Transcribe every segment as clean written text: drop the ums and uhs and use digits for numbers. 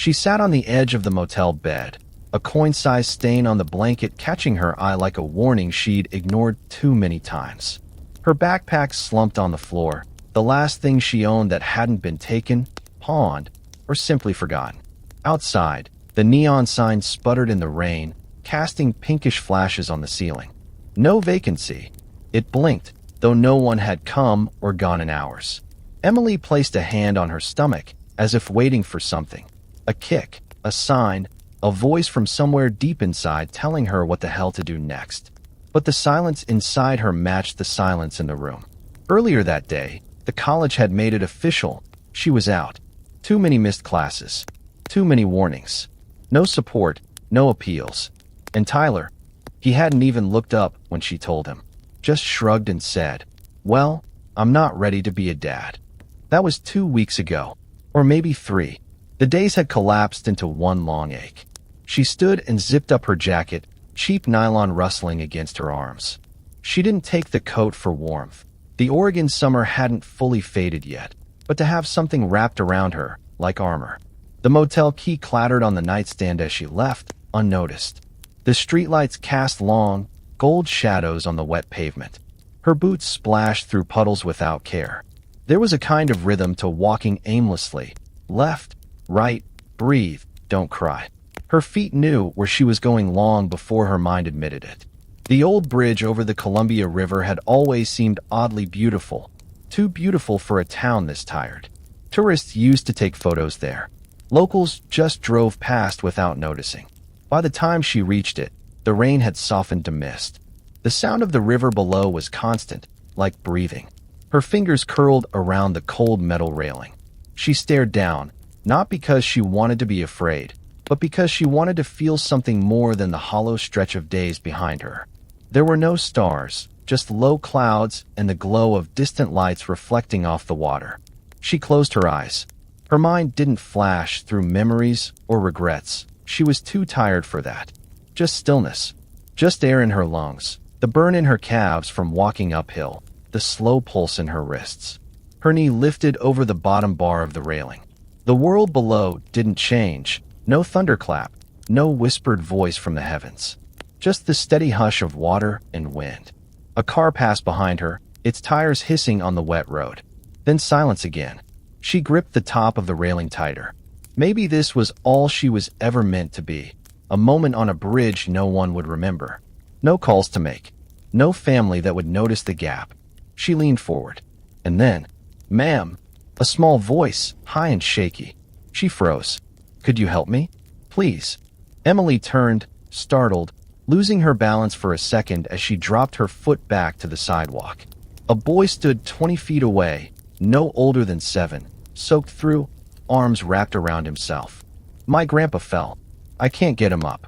She sat on the edge of the motel bed, a coin-sized stain on the blanket catching her eye like a warning she'd ignored too many times. Her backpack slumped on the floor, the last thing she owned that hadn't been taken, pawned, or simply forgotten. Outside, the neon sign sputtered in the rain, casting pinkish flashes on the ceiling. No vacancy. It blinked, though no one had come or gone in hours. Emily placed a hand on her stomach, as if waiting for something. A kick, a sign, a voice from somewhere deep inside telling her what the hell to do next. But the silence inside her matched the silence in the room. Earlier that day, the college had made it official. She was out. Too many missed classes. Too many warnings. No support, no appeals. And Tyler, he hadn't even looked up when she told him. Just shrugged and said, "Well, I'm not ready to be a dad." That was 2 weeks ago. Or maybe 3. The days had collapsed into one long ache. She stood and zipped up her jacket, cheap nylon rustling against her arms. She didn't take the coat for warmth. The Oregon summer hadn't fully faded yet, but to have something wrapped around her, like armor. The motel key clattered on the nightstand as she left, unnoticed. The streetlights cast long, gold shadows on the wet pavement. Her boots splashed through puddles without care. There was a kind of rhythm to walking aimlessly. Left, right, breathe, don't cry. Her feet knew where she was going long before her mind admitted it. The old bridge over the Columbia River had always seemed oddly beautiful. Too beautiful for a town this tired. Tourists used to take photos there. Locals just drove past without noticing. By the time she reached it, the rain had softened to mist. The sound of the river below was constant, like breathing. Her fingers curled around the cold metal railing. She stared down, not because she wanted to be afraid, but because she wanted to feel something more than the hollow stretch of days behind her. There were no stars, just low clouds and the glow of distant lights reflecting off the water. She closed her eyes. Her mind didn't flash through memories or regrets. She was too tired for that. Just stillness. Just air in her lungs. The burn in her calves from walking uphill. The slow pulse in her wrists. Her knee lifted over the bottom bar of the railing. The world below didn't change. No thunderclap. No whispered voice from the heavens. Just the steady hush of water and wind. A car passed behind her, its tires hissing on the wet road. Then silence again. She gripped the top of the railing tighter. Maybe this was all she was ever meant to be. A moment on a bridge no one would remember. No calls to make. No family that would notice the gap. She leaned forward. And then, "Ma'am," a small voice, high and shaky. She froze. "Could you help me? Please." Emily turned, startled, losing her balance for a second as she dropped her foot back to the sidewalk. A boy stood 20 feet away, no older than 7, soaked through, arms wrapped around himself. "My grandpa fell. I can't get him up."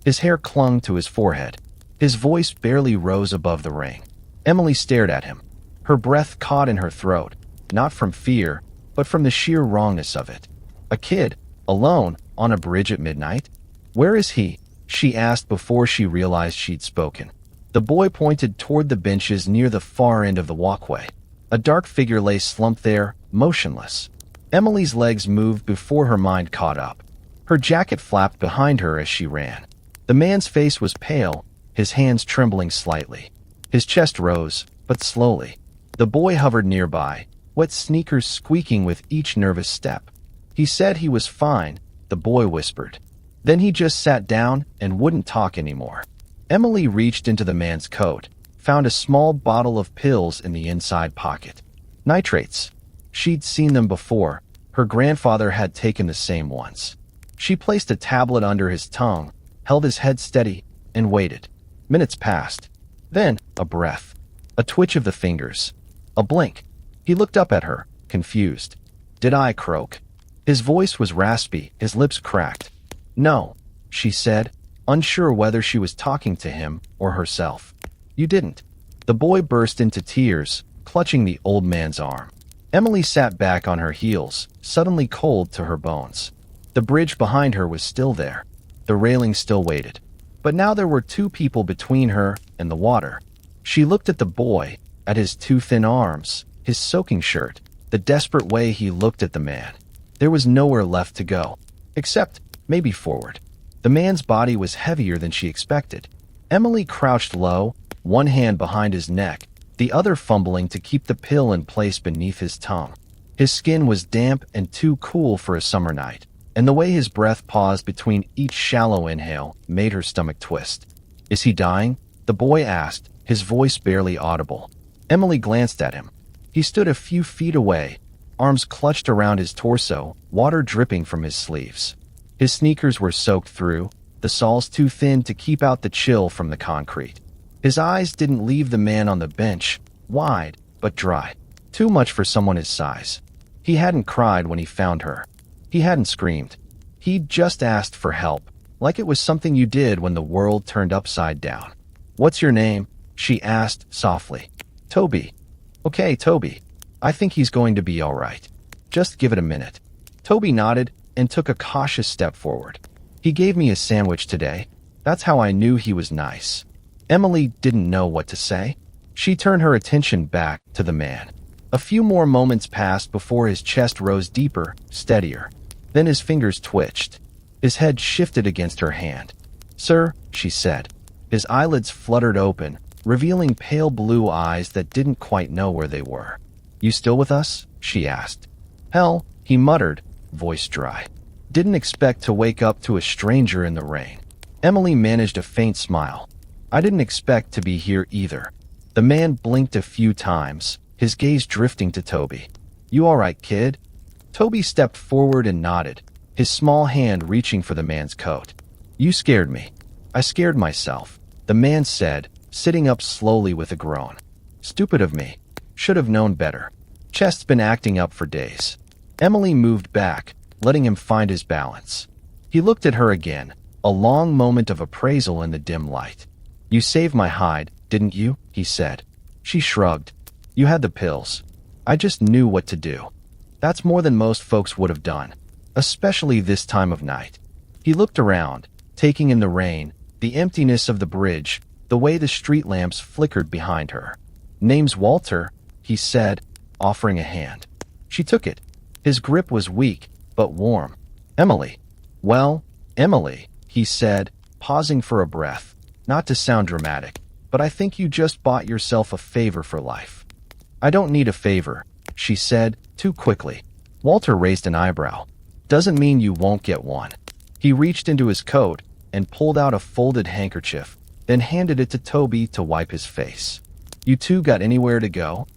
His hair clung to his forehead. His voice barely rose above the rain. Emily stared at him, her breath caught in her throat, not from fear, but from the sheer wrongness of it. A kid, alone, on a bridge at midnight? "Where is he?" she asked before she realized she'd spoken. The boy pointed toward the benches near the far end of the walkway. A dark figure lay slumped there, motionless. Emily's legs moved before her mind caught up. Her jacket flapped behind her as she ran. The man's face was pale, his hands trembling slightly. His chest rose, but slowly. The boy hovered nearby, wet sneakers squeaking with each nervous step. "He said he was fine," the boy whispered. Then he just sat down and wouldn't talk anymore. Emily reached into the man's coat, found a small bottle of pills in the inside pocket. Nitrates. She'd seen them before. Her grandfather had taken the same once. She placed a tablet under his tongue, held his head steady, and waited. Minutes passed. Then, a breath. A twitch of the fingers. A blink. He looked up at her, confused. "Did I croak?" His voice was raspy, his lips cracked. "No," she said, unsure whether she was talking to him or herself. "You didn't." The boy burst into tears, clutching the old man's arm. Emily sat back on her heels, suddenly cold to her bones. The bridge behind her was still there. The railing still waited. But now there were 2 people between her and the water. She looked at the boy, at his 2 thin arms, his soaking shirt, the desperate way he looked at the man. There was nowhere left to go. Except, maybe forward. The man's body was heavier than she expected. Emily crouched low, one hand behind his neck, the other fumbling to keep the pill in place beneath his tongue. His skin was damp and too cool for a summer night, and the way his breath paused between each shallow inhale made her stomach twist. "Is he dying?" the boy asked, his voice barely audible. Emily glanced at him. He stood a few feet away, arms clutched around his torso, water dripping from his sleeves. His sneakers were soaked through, the soles too thin to keep out the chill from the concrete. His eyes didn't leave the man on the bench, wide but dry. Too much for someone his size. He hadn't cried when he found her. He hadn't screamed. He'd just asked for help, like it was something you did when the world turned upside down. "What's your name?" she asked softly. "Toby." "Okay, Toby. I think he's going to be all right. Just give it a minute." Toby nodded and took a cautious step forward. "He gave me a sandwich today. That's how I knew he was nice." Emily didn't know what to say. She turned her attention back to the man. A few more moments passed before his chest rose deeper, steadier. Then his fingers twitched. His head shifted against her hand. "Sir," she said. His eyelids fluttered open, revealing pale blue eyes that didn't quite know where they were. "You still with us?" she asked. "Hell," he muttered, voice dry. "Didn't expect to wake up to a stranger in the rain." Emily managed a faint smile. "I didn't expect to be here either." The man blinked a few times, his gaze drifting to Toby. "You all right, kid?" Toby stepped forward and nodded, his small hand reaching for the man's coat. "You scared me." "I scared myself," the man said, sitting up slowly with a groan. "Stupid of me. Should have known better. Chest's been acting up for days." Emily moved back, letting him find his balance. He looked at her again, a long moment of appraisal in the dim light. "You saved my hide, didn't you?" he said. She shrugged. "You had the pills. I just knew what to do." That's more than most folks would have done, especially this time of night. He looked around, taking in the rain, the emptiness of the bridge, the way the street lamps flickered behind her. "Name's Walter," he said, offering a hand. She took it. His grip was weak, but warm. "Emily." "Well, Emily," he said, pausing for a breath. "Not to sound dramatic, but I think you just bought yourself a favor for life." "I don't need a favor," she said, too quickly. Walter raised an eyebrow. "Doesn't mean you won't get one." He reached into his coat and pulled out a folded handkerchief, then handed it to Toby to wipe his face. "You two got anywhere to go?"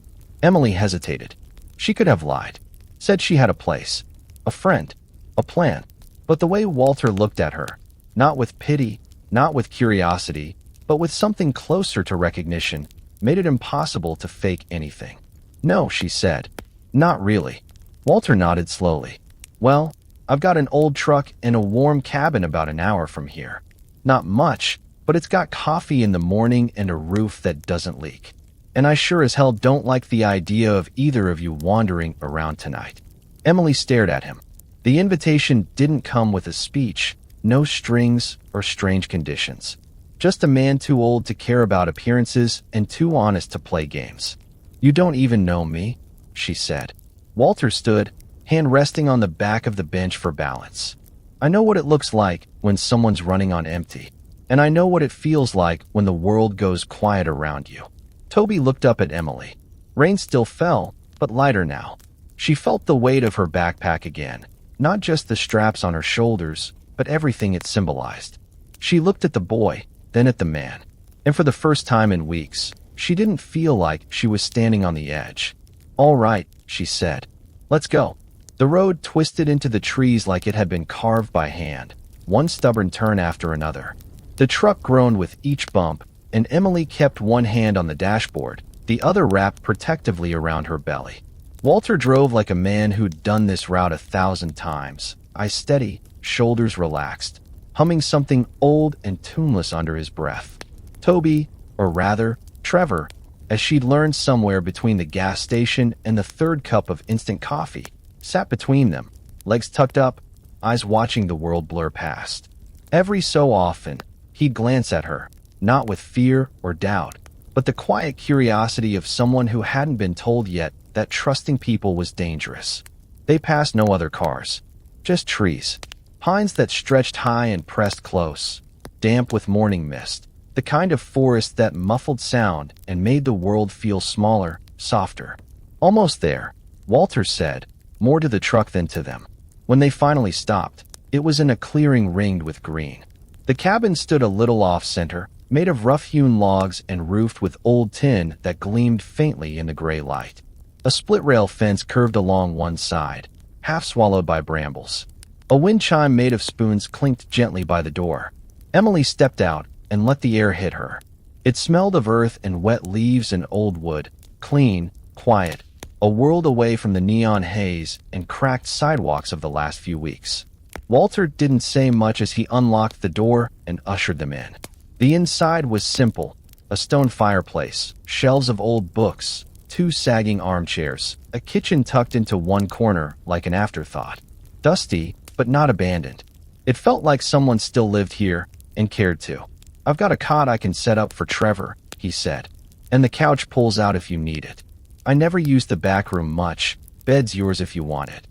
Emily hesitated. She could have lied. Said she had a place, a friend, a plan. But the way Walter looked at her, not with pity, not with curiosity, but with something closer to recognition, made it impossible to fake anything. "No," she said. "Not really." Walter nodded slowly. "Well, I've got an old truck and a warm cabin about an hour from here. Not much, but it's got coffee in the morning and a roof that doesn't leak. And I sure as hell don't like the idea of either of you wandering around tonight." Emily stared at him. The invitation didn't come with a speech, no strings or strange conditions. Just a man too old to care about appearances and too honest to play games. "You don't even know me," she said. Walter stood, hand resting on the back of the bench for balance. "I know what it looks like when someone's running on empty, and I know what it feels like when the world goes quiet around you." Toby looked up at Emily. Rain still fell, but lighter now. She felt the weight of her backpack again, not just the straps on her shoulders, but everything it symbolized. She looked at the boy, then at the man, and for the first time in weeks, she didn't feel like she was standing on the edge. "All right," she said. "Let's go." The road twisted into the trees like it had been carved by hand, one stubborn turn after another. The truck groaned with each bump, and Emily kept one hand on the dashboard, the other wrapped protectively around her belly. Walter drove like a man who'd done this route 1,000 times, eyes steady, shoulders relaxed, humming something old and tuneless under his breath. Toby, or rather, Trevor, as she'd learned somewhere between the gas station and the third cup of instant coffee, sat between them, legs tucked up, eyes watching the world blur past. Every so often, he'd glance at her, not with fear or doubt, but the quiet curiosity of someone who hadn't been told yet that trusting people was dangerous. They passed no other cars, just trees. Pines that stretched high and pressed close, damp with morning mist, the kind of forest that muffled sound and made the world feel smaller, softer. Almost there, Walter said, more to the truck than to them. When they finally stopped, it was in a clearing ringed with green. The cabin stood a little off-center, made of rough-hewn logs and roofed with old tin that gleamed faintly in the gray light. A split-rail fence curved along one side, half swallowed by brambles. A wind chime made of spoons clinked gently by the door. Emily stepped out and let the air hit her. It smelled of earth and wet leaves and old wood, clean, quiet, a world away from the neon haze and cracked sidewalks of the last few weeks. Walter didn't say much as he unlocked the door and ushered them in. The inside was simple, a stone fireplace, shelves of old books, 2 sagging armchairs, a kitchen tucked into one corner like an afterthought. Dusty, but not abandoned. It felt like someone still lived here and cared too. "I've got a cot I can set up for Trevor," he said, "and the couch pulls out if you need it. I never use the back room much. Bed's yours if you want it."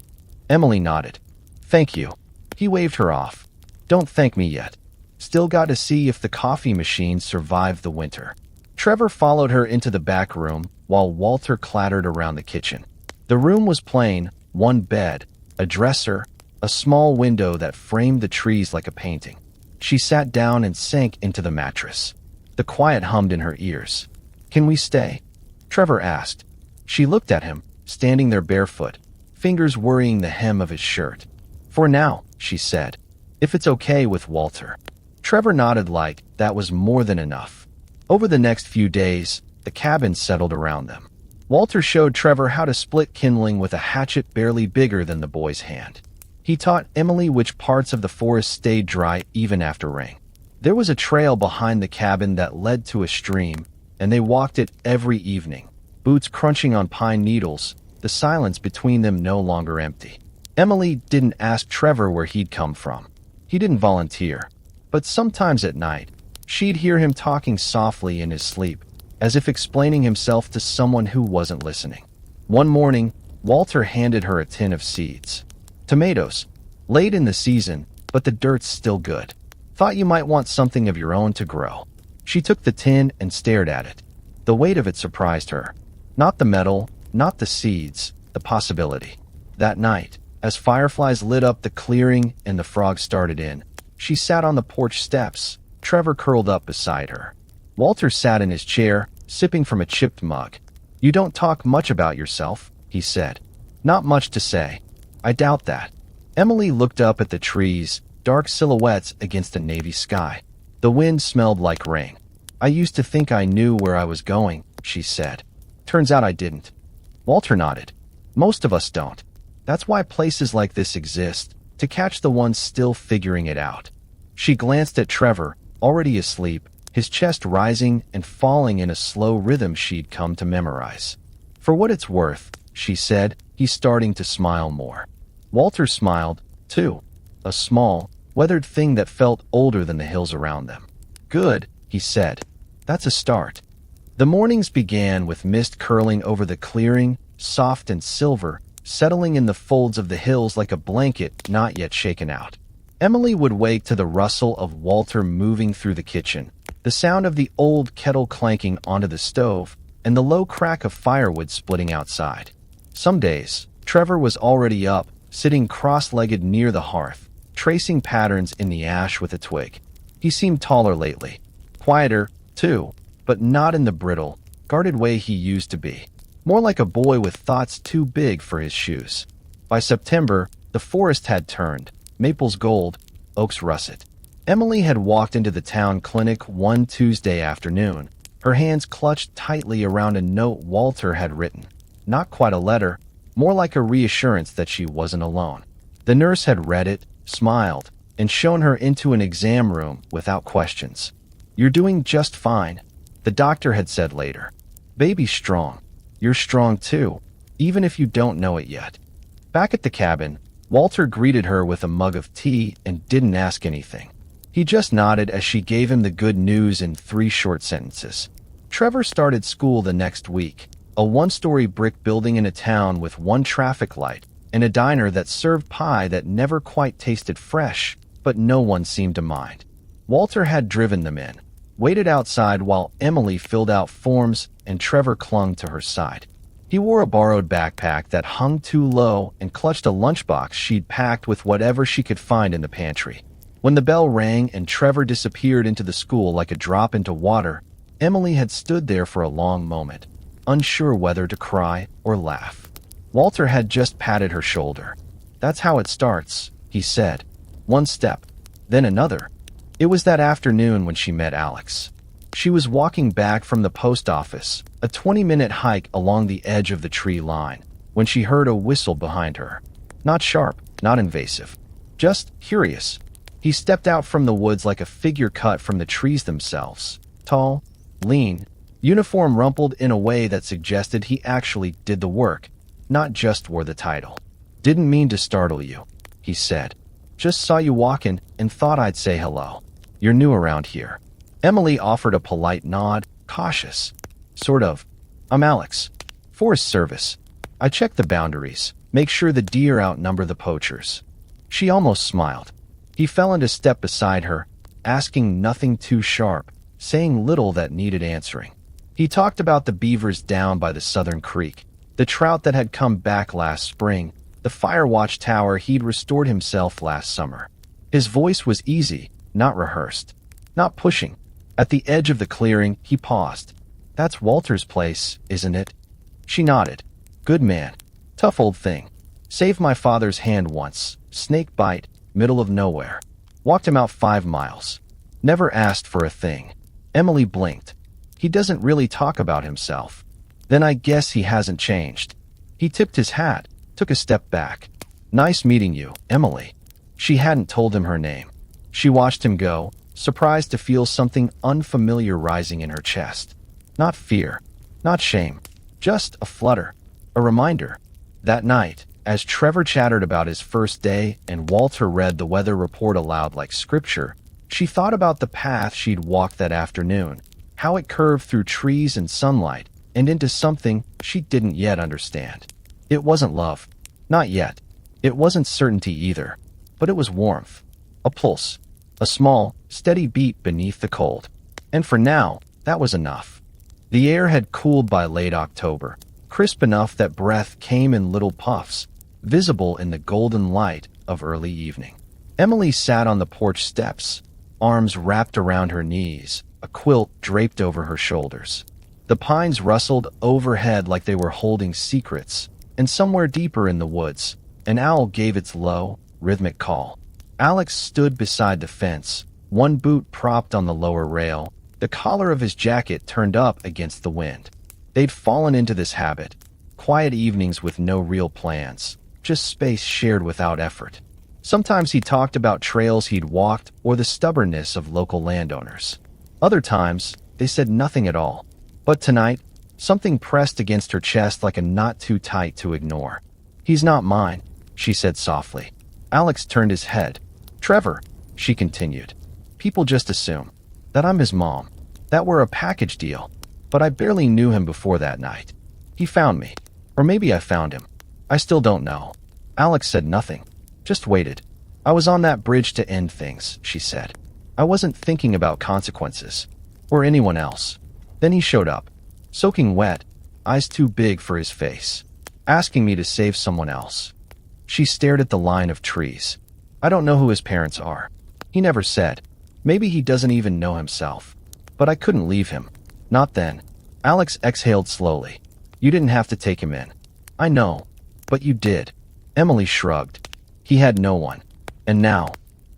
Emily nodded. "Thank you." He waved her off. "Don't thank me yet. Still got to see if the coffee machine survived the winter." Trevor followed her into the back room while Walter clattered around the kitchen. The room was plain, one bed, a dresser, a small window that framed the trees like a painting. She sat down and sank into the mattress. The quiet hummed in her ears. "Can we stay?" Trevor asked. She looked at him, standing there barefoot, fingers worrying the hem of his shirt. "For now," she said, "if it's okay with Walter." Trevor nodded like that was more than enough. Over the next few days, the cabin settled around them. Walter showed Trevor how to split kindling with a hatchet barely bigger than the boy's hand. He taught Emily which parts of the forest stayed dry even after rain. There was a trail behind the cabin that led to a stream, and they walked it every evening, boots crunching on pine needles, the silence between them no longer empty. Emily didn't ask Trevor where he'd come from. He didn't volunteer. But sometimes at night, she'd hear him talking softly in his sleep, as if explaining himself to someone who wasn't listening. One morning, Walter handed her a tin of seeds. "Tomatoes. Late in the season, but the dirt's still good. Thought you might want something of your own to grow." She took the tin and stared at it. The weight of it surprised her. Not the metal, not the seeds, the possibility. That night, as fireflies lit up the clearing and the frogs started in, she sat on the porch steps, Trevor curled up beside her. Walter sat in his chair, sipping from a chipped mug. "You don't talk much about yourself," he said. "Not much to say." "I doubt that." Emily looked up at the trees, dark silhouettes against a navy sky. The wind smelled like rain. "I used to think I knew where I was going," she said. "Turns out I didn't." Walter nodded. "Most of us don't. That's why places like this exist, to catch the ones still figuring it out." She glanced at Trevor, already asleep, his chest rising and falling in a slow rhythm she'd come to memorize. "For what it's worth," she said, "he's starting to smile more." Walter smiled, too, a small, weathered thing that felt older than the hills around them. "Good," he said. "That's a start." The mornings began with mist curling over the clearing, soft and silver, settling in the folds of the hills like a blanket not yet shaken out. Emily would wake to the rustle of Walter moving through the kitchen, the sound of the old kettle clanking onto the stove, and the low crack of firewood splitting outside. Some days, Trevor was already up, sitting cross-legged near the hearth, tracing patterns in the ash with a twig. He seemed taller lately, quieter, too, but not in the brittle, guarded way he used to be. More like a boy with thoughts too big for his shoes. By September, the forest had turned, maples gold, oaks russet. Emily had walked into the town clinic one Tuesday afternoon, her hands clutched tightly around a note Walter had written. Not quite a letter, more like a reassurance that she wasn't alone. The nurse had read it, smiled, and shown her into an exam room without questions. "You're doing just fine," the doctor had said later. "Baby's strong. You're strong too, even if you don't know it yet." Back at the cabin, Walter greeted her with a mug of tea and didn't ask anything. He just nodded as she gave him the good news in 3 short sentences. Trevor started school the next week, a 1-story brick building in a town with 1 traffic light in a diner that served pie that never quite tasted fresh, but no one seemed to mind. Walter had driven them in, waited outside while Emily filled out forms and Trevor clung to her side. He wore a borrowed backpack that hung too low and clutched a lunchbox she'd packed with whatever she could find in the pantry. When the bell rang and Trevor disappeared into the school like a drop into water, Emily had stood there for a long moment, unsure whether to cry or laugh. Walter had just patted her shoulder. "That's how it starts," he said. "One step, then another." It was that afternoon when she met Alex. She was walking back from the post office, a 20-minute hike along the edge of the tree line, when she heard a whistle behind her. Not sharp, not invasive, just curious. He stepped out from the woods like a figure cut from the trees themselves. Tall, lean, uniform rumpled in a way that suggested he actually did the work, not just wore the title. "Didn't mean to startle you," he said. "Just saw you walking and thought I'd say hello. You're new around here." Emily offered a polite nod, cautious. "Sort of. I'm Alex. Forest Service. I check the boundaries, make sure the deer outnumber the poachers." She almost smiled. He fell into step beside her, asking nothing too sharp, saying little that needed answering. He talked about the beavers down by the southern creek, the trout that had come back last spring, the fire watch tower he'd restored himself last summer. His voice was easy, not rehearsed, not pushing. At the edge of the clearing, he paused. "That's Walter's place, isn't it?" She nodded. "Good man. Tough old thing. Saved my father's hand once. Snake bite, middle of nowhere. Walked him out 5 miles. Never asked for a thing." Emily blinked. "He doesn't really talk about himself." "Then I guess he hasn't changed." He tipped his hat, took a step back. "Nice meeting you, Emily." She hadn't told him her name. She watched him go, surprised to feel something unfamiliar rising in her chest. Not fear, not shame, just a flutter, a reminder. That night, as Trevor chattered about his first day and Walter read the weather report aloud like scripture, she thought about the path she'd walked that afternoon, how it curved through trees and sunlight and into something she didn't yet understand. It wasn't love. Not yet. It wasn't certainty either. But it was warmth. A pulse. A small, steady beat beneath the cold. And for now, that was enough. The air had cooled by late October, crisp enough that breath came in little puffs, visible in the golden light of early evening. Emily sat on the porch steps, arms wrapped around her knees, a quilt draped over her shoulders. The pines rustled overhead like they were holding secrets, and somewhere deeper in the woods, an owl gave its low, rhythmic call. Alex stood beside the fence, one boot propped on the lower rail, the collar of his jacket turned up against the wind. They'd fallen into this habit, quiet evenings with no real plans, just space shared without effort. Sometimes he talked about trails he'd walked or the stubbornness of local landowners. Other times, they said nothing at all. But tonight, something pressed against her chest like a knot too tight to ignore. "He's not mine," she said softly. Alex turned his head. "Trevor," she continued. "People just assume that I'm his mom, that we're a package deal, but I barely knew him before that night. He found me. Or maybe I found him. I still don't know." Alex said nothing, just waited. "I was on that bridge to end things," she said. "I wasn't thinking about consequences, or anyone else." Then he showed up, soaking wet, eyes too big for his face, asking me to save someone else. She stared at the line of trees. "I don't know who his parents are. He never said. Maybe he doesn't even know himself. But I couldn't leave him. Not then." Alex exhaled slowly. "You didn't have to take him in." "I know. But you did." Emily shrugged. "He had no one. And now—"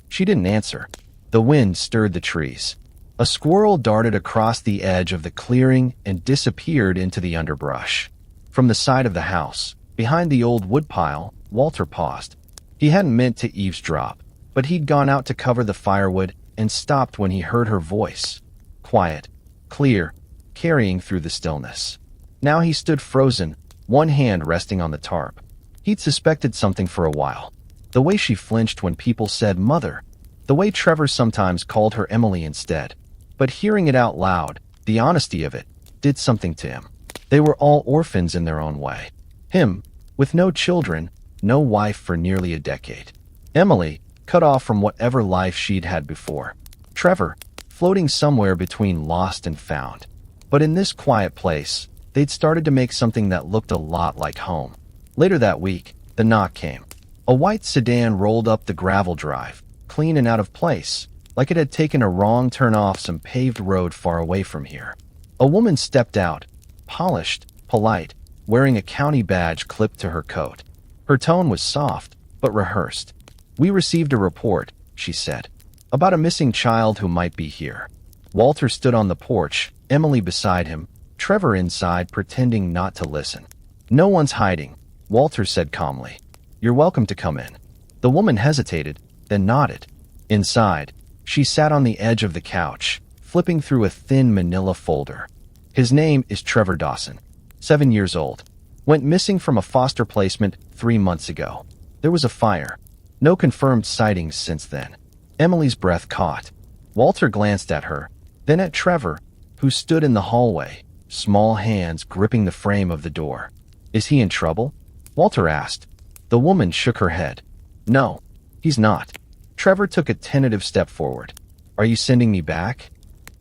She didn't answer. The wind stirred the trees. A squirrel darted across the edge of the clearing and disappeared into the underbrush. From the side of the house, behind the old woodpile, Walter paused. He hadn't meant to eavesdrop, but he'd gone out to cover the firewood and stopped when he heard her voice. Quiet, clear, carrying through the stillness. Now he stood frozen, one hand resting on the tarp. He'd suspected something for a while. The way she flinched when people said "mother," the way Trevor sometimes called her Emily instead. But hearing it out loud, the honesty of it, did something to him. They were all orphans in their own way. Him, with no children, no wife for nearly a decade. Emily, cut off from whatever life she'd had before. Trevor, floating somewhere between lost and found. But in this quiet place, they'd started to make something that looked a lot like home. Later that week, the knock came. A white sedan rolled up the gravel drive, clean and out of place, like it had taken a wrong turn off some paved road far away from here. A woman stepped out, polished, polite, wearing a county badge clipped to her coat. Her tone was soft, but rehearsed. "We received a report," she said, "about a missing child who might be here." Walter stood on the porch, Emily beside him, Trevor inside pretending not to listen. "No one's hiding," Walter said calmly. "You're welcome to come in." The woman hesitated, then nodded. Inside, she sat on the edge of the couch, flipping through a thin manila folder. "His name is Trevor Dawson, 7 years old. Went missing from a foster placement 3 months ago. There was a fire. No confirmed sightings since then." Emily's breath caught. Walter glanced at her, then at Trevor, who stood in the hallway, small hands gripping the frame of the door. "Is he in trouble?" Walter asked. The woman shook her head. "No, he's not." Trevor took a tentative step forward. "Are you sending me back?"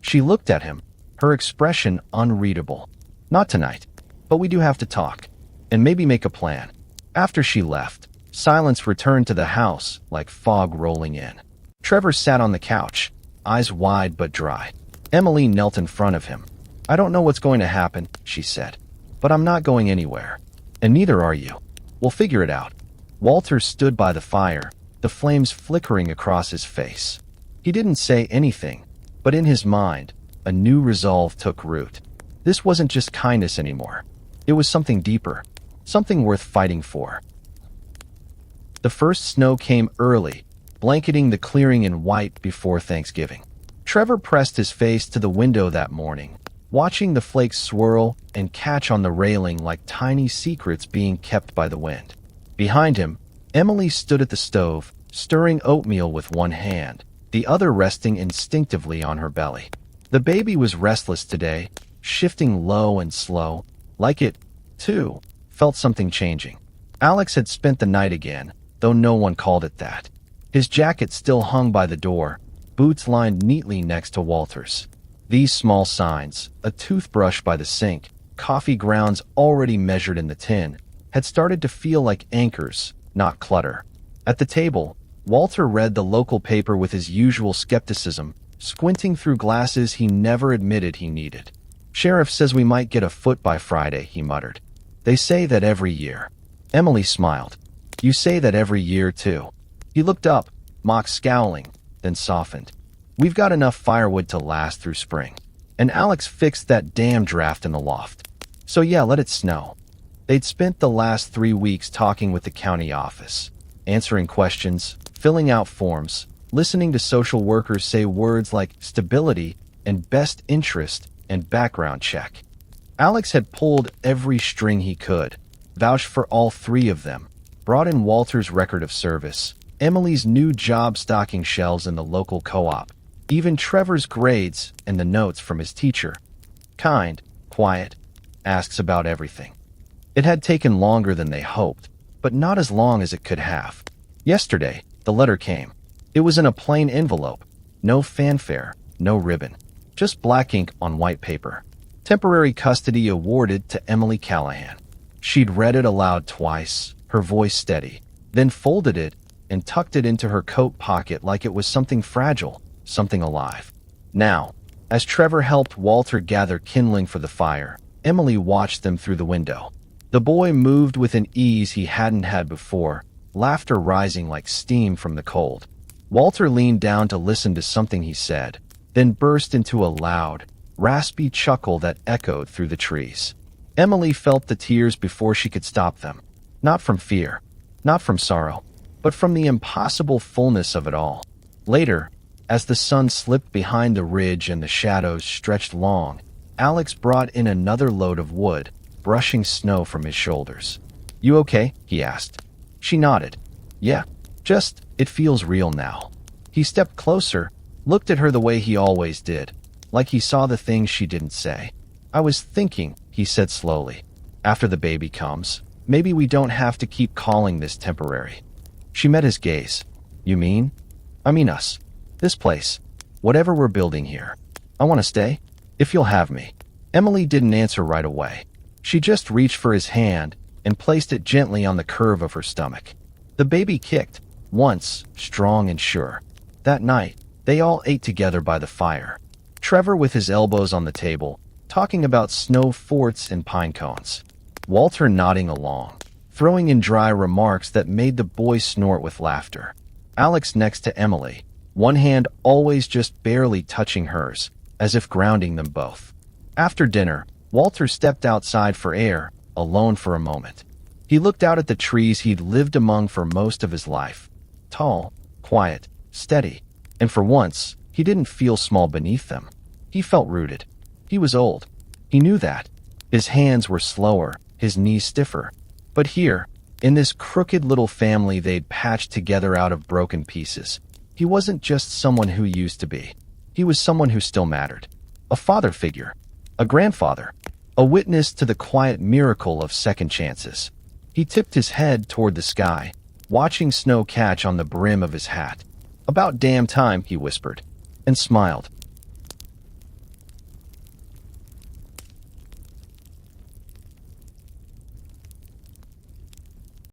She looked at him, her expression unreadable. "Not tonight, but we do have to talk, and maybe make a plan." After she left, silence returned to the house like fog rolling in. Trevor sat on the couch, eyes wide but dry. Emily knelt in front of him. "I don't know what's going to happen," she said, "but I'm not going anywhere. And neither are you. We'll figure it out." Walter stood by the fire, the flames flickering across his face. He didn't say anything, but in his mind, a new resolve took root. This wasn't just kindness anymore. It was something deeper, something worth fighting for. The first snow came early, blanketing the clearing in white before Thanksgiving. Trevor pressed his face to the window that morning, watching the flakes swirl and catch on the railing like tiny secrets being kept by the wind. Behind him, Emily stood at the stove, stirring oatmeal with one hand, the other resting instinctively on her belly. The baby was restless today, shifting low and slow, like it, too, felt something changing. Alex had spent the night again, though no one called it that. His jacket still hung by the door, boots lined neatly next to Walter's. These small signs, a toothbrush by the sink, coffee grounds already measured in the tin, had started to feel like anchors, not clutter. At the table, Walter read the local paper with his usual skepticism, squinting through glasses he never admitted he needed. "Sheriff says we might get a foot by Friday," he muttered. "They say that every year." Emily smiled. "You say that every year, too." He looked up, mock scowling, then softened. "We've got enough firewood to last through spring. And Alex fixed that damn draft in the loft. So yeah, let it snow." They'd spent the last 3 weeks talking with the county office, answering questions, filling out forms, listening to social workers say words like stability and best interest and background check. Alex had pulled every string he could, vouched for all 3 of them, brought in Walter's record of service, Emily's new job stocking shelves in the local co-op, even Trevor's grades and the notes from his teacher. Kind, quiet, asks about everything. It had taken longer than they hoped, but not as long as it could have. Yesterday, the letter came. It was in a plain envelope. No fanfare, no ribbon. Just black ink on white paper. Temporary custody awarded to Emily Callahan. She'd read it aloud twice, her voice steady, then folded it and tucked it into her coat pocket like it was something fragile, something alive. Now, as Trevor helped Walter gather kindling for the fire, Emily watched them through the window. The boy moved with an ease he hadn't had before, laughter rising like steam from the cold. Walter leaned down to listen to something he said, then burst into a loud, raspy chuckle that echoed through the trees. Emily felt the tears before she could stop them. Not from fear, not from sorrow, but from the impossible fullness of it all. Later, as the sun slipped behind the ridge and the shadows stretched long, Alex brought in another load of wood, brushing snow from his shoulders. "You okay?" he asked. She nodded. "Yeah, just, it feels real now." He stepped closer, looked at her the way he always did, like he saw the things she didn't say. "I was thinking," he said slowly, "after the baby comes, Maybe we don't have to keep calling this temporary. She met his gaze. You mean? I mean us. This place. Whatever we're building here. I want to stay, if you'll have me. Emily didn't answer right away. She just reached for his hand and placed it gently on the curve of her stomach. The baby kicked, once, strong and sure. That night, they all ate together by the fire. Trevor with his elbows on the table, talking about snow forts and pine cones. Walter nodding along, throwing in dry remarks that made the boys snort with laughter. Alex next to Emily, one hand always just barely touching hers, as if grounding them both. After dinner, Walter stepped outside for air, alone for a moment. He looked out at the trees he'd lived among for most of his life. Tall, quiet, steady, and for once, he didn't feel small beneath them. He felt rooted. He was old. He knew that. His hands were slower, his knees stiffer. But here, in this crooked little family they'd patched together out of broken pieces, he wasn't just someone who used to be. He was someone who still mattered. A father figure. A grandfather. A witness to the quiet miracle of second chances. He tipped his head toward the sky, watching snow catch on the brim of his hat. About damn time, he whispered, and smiled.